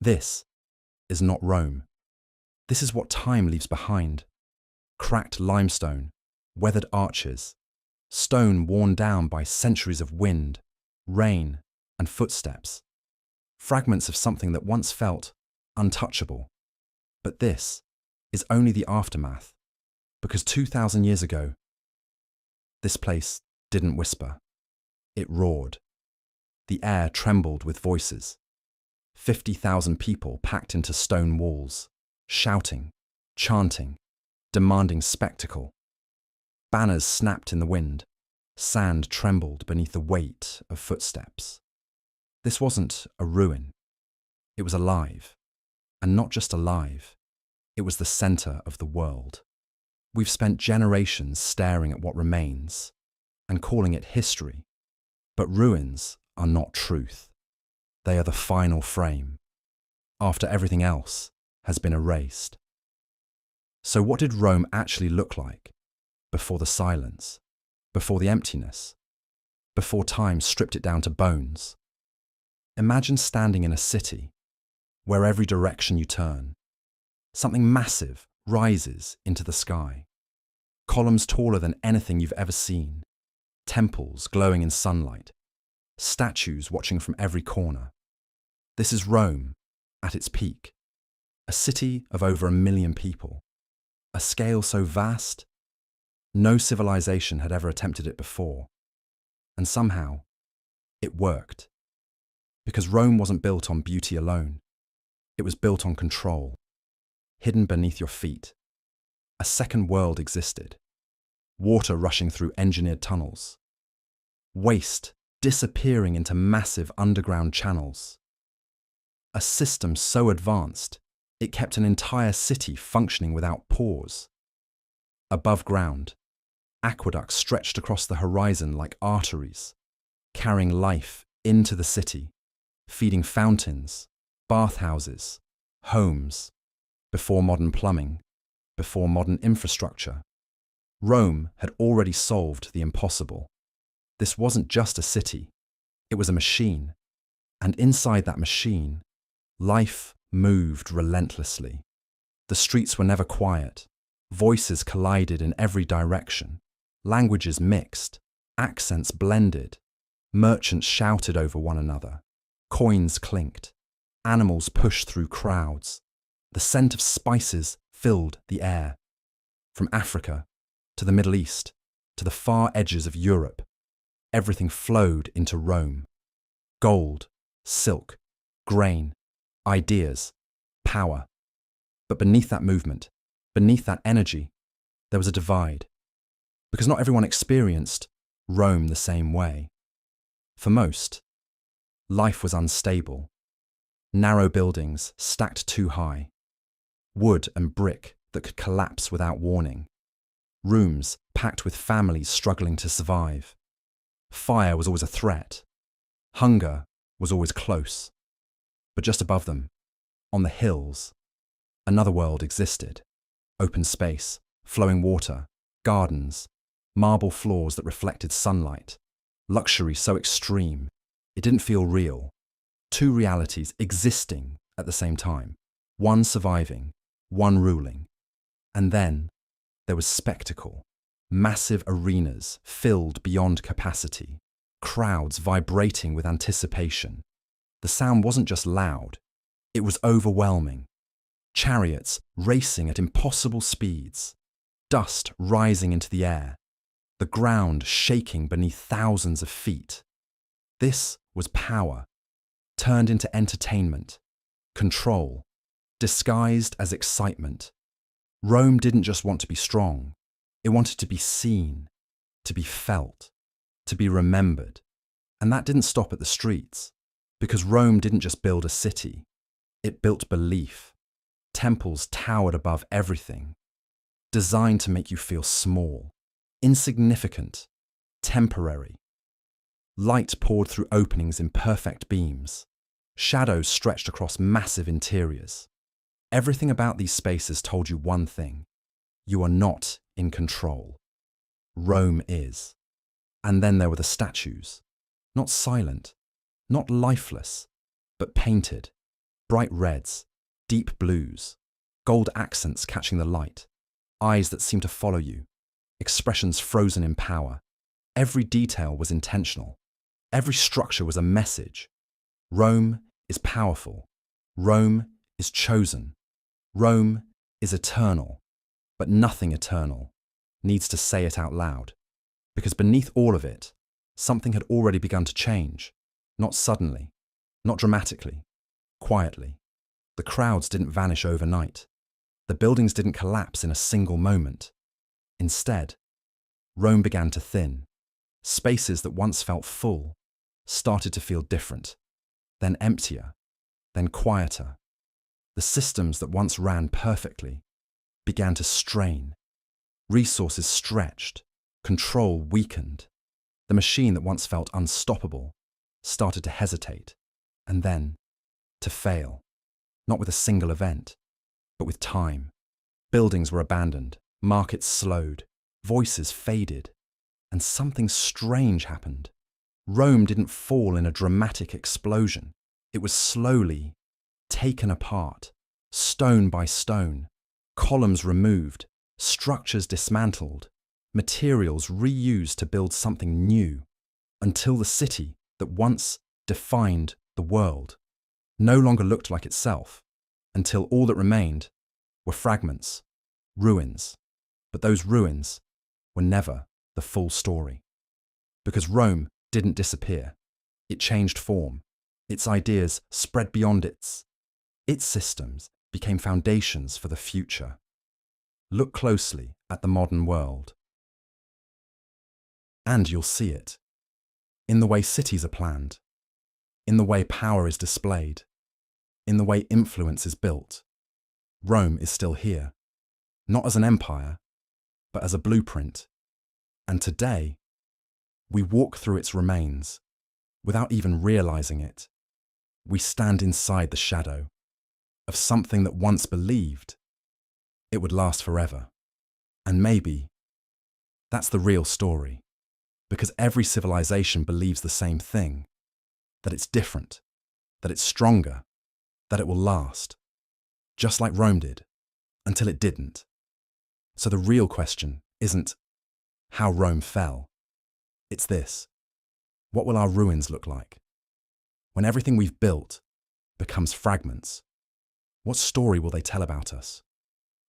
This is not Rome. This is what time leaves behind. Cracked limestone, weathered arches, stone worn down by centuries of wind, rain, and footsteps. Fragments of something that once felt untouchable. But this is only the aftermath, because 2,000 years ago, this place didn't whisper. It roared. The air trembled with voices. 50,000 people packed into stone walls, shouting, chanting, demanding spectacle. Banners snapped in the wind. Sand trembled beneath the weight of footsteps. This wasn't a ruin. It was alive. And not just alive. It was the center of the world. We've spent generations staring at what remains and calling it history. But ruins are not truth. They are the final frame, after everything else has been erased. So what did Rome actually look like before the silence, before the emptiness, before time stripped it down to bones? Imagine standing in a city where every direction you turn, something massive rises into the sky. Columns taller than anything you've ever seen, temples glowing in sunlight, statues watching from every corner. This is Rome at its peak, a city of over 1 million people, a scale so vast, no civilization had ever attempted it before. And somehow, it worked. Because Rome wasn't built on beauty alone. It was built on control, hidden beneath your feet. A second world existed, water rushing through engineered tunnels, waste disappearing into massive underground channels. A system so advanced, it kept an entire city functioning without pause. Above ground, aqueducts stretched across the horizon like arteries, carrying life into the city, feeding fountains, bathhouses, homes, before modern plumbing, before modern infrastructure. Rome had already solved the impossible. This wasn't just a city, it was a machine. And inside that machine, life moved relentlessly. The streets were never quiet. Voices collided in every direction. Languages mixed. Accents blended. Merchants shouted over one another. Coins clinked. Animals pushed through crowds. The scent of spices filled the air. From Africa to the Middle East to the far edges of Europe, everything flowed into Rome. Gold, silk, grain, ideas, power. But beneath that movement, beneath that energy, there was a divide. Because not everyone experienced Rome the same way. For most, life was unstable. Narrow buildings stacked too high. Wood and brick that could collapse without warning. Rooms packed with families struggling to survive. Fire was always a threat. Hunger was always close. But just above them, on the hills, another world existed. Open space, flowing water, gardens, marble floors that reflected sunlight. Luxury so extreme, it didn't feel real. Two realities existing at the same time. One surviving, one ruling. And then there was spectacle. Massive arenas filled beyond capacity, crowds vibrating with anticipation. The sound wasn't just loud, it was overwhelming. Chariots racing at impossible speeds, dust rising into the air, the ground shaking beneath thousands of feet. This was power, turned into entertainment, control, disguised as excitement. Rome didn't just want to be strong. It wanted to be seen, to be felt, to be remembered. And that didn't stop at the streets, because Rome didn't just build a city, it built belief. Temples towered above everything, designed to make you feel small, insignificant, temporary. Light poured through openings in perfect beams. Shadows stretched across massive interiors. Everything about these spaces told you one thing: you are not in control. Rome is. And then there were the statues, not silent, not lifeless, but painted, Bright reds, deep blues, gold accents catching the light, eyes that seem to follow you, expressions frozen in power. Every detail was intentional. Every structure was a message. Rome is powerful. Rome is chosen. Rome is eternal. But nothing eternal needs to say it out loud. Because beneath all of it, something had already begun to change. Not suddenly, not dramatically, quietly. The crowds didn't vanish overnight. The buildings didn't collapse in a single moment. Instead, Rome began to thin. Spaces that once felt full started to feel different, then emptier, then quieter. The systems that once ran perfectly began to strain. Resources stretched, control weakened. The machine that once felt unstoppable started to hesitate, and then to fail. Not with a single event, but with time. Buildings were abandoned, markets slowed, voices faded, and something strange happened. Rome didn't fall in a dramatic explosion. It was slowly taken apart, stone by stone, columns removed, structures dismantled, materials reused to build something new, until the city that once defined the world no longer looked like itself, until all that remained were fragments, ruins. But those ruins were never the full story. Because Rome didn't disappear. It changed form. Its ideas spread beyond its systems became foundations for the future. Look closely at the modern world, and you'll see it. In the way cities are planned, in the way power is displayed, in the way influence is built. Rome is still here, not as an empire, but as a blueprint. And today, we walk through its remains without even realizing it. We stand inside the shadow of something that once believed it would last forever. And maybe that's the real story, because every civilization believes the same thing, that it's different, that it's stronger, that it will last, just like Rome did, until it didn't. So the real question isn't how Rome fell. It's this: what will our ruins look like? When everything we've built becomes fragments, what story will they tell about us?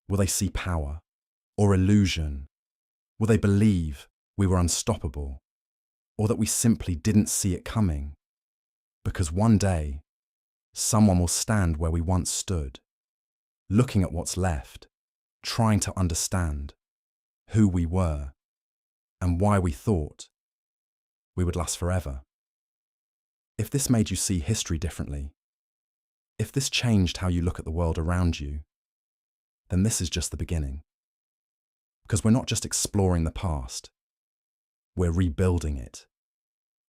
Will they see power or illusion? Will they believe we were unstoppable, or that we simply didn't see it coming? Because one day, someone will stand where we once stood, looking at what's left, trying to understand who we were and why we thought we would last forever. If this made you see history differently, if this changed how you look at the world around you, then this is just the beginning. Because we're not just exploring the past, we're rebuilding it,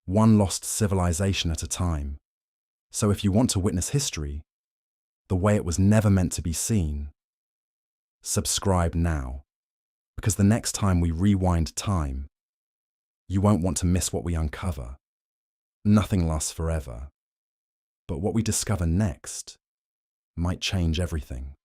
one lost civilization at a time. So if you want to witness history the way it was never meant to be seen, subscribe now, because the next time we rewind time, you won't want to miss what we uncover. Nothing lasts forever, but what we discover next might change everything.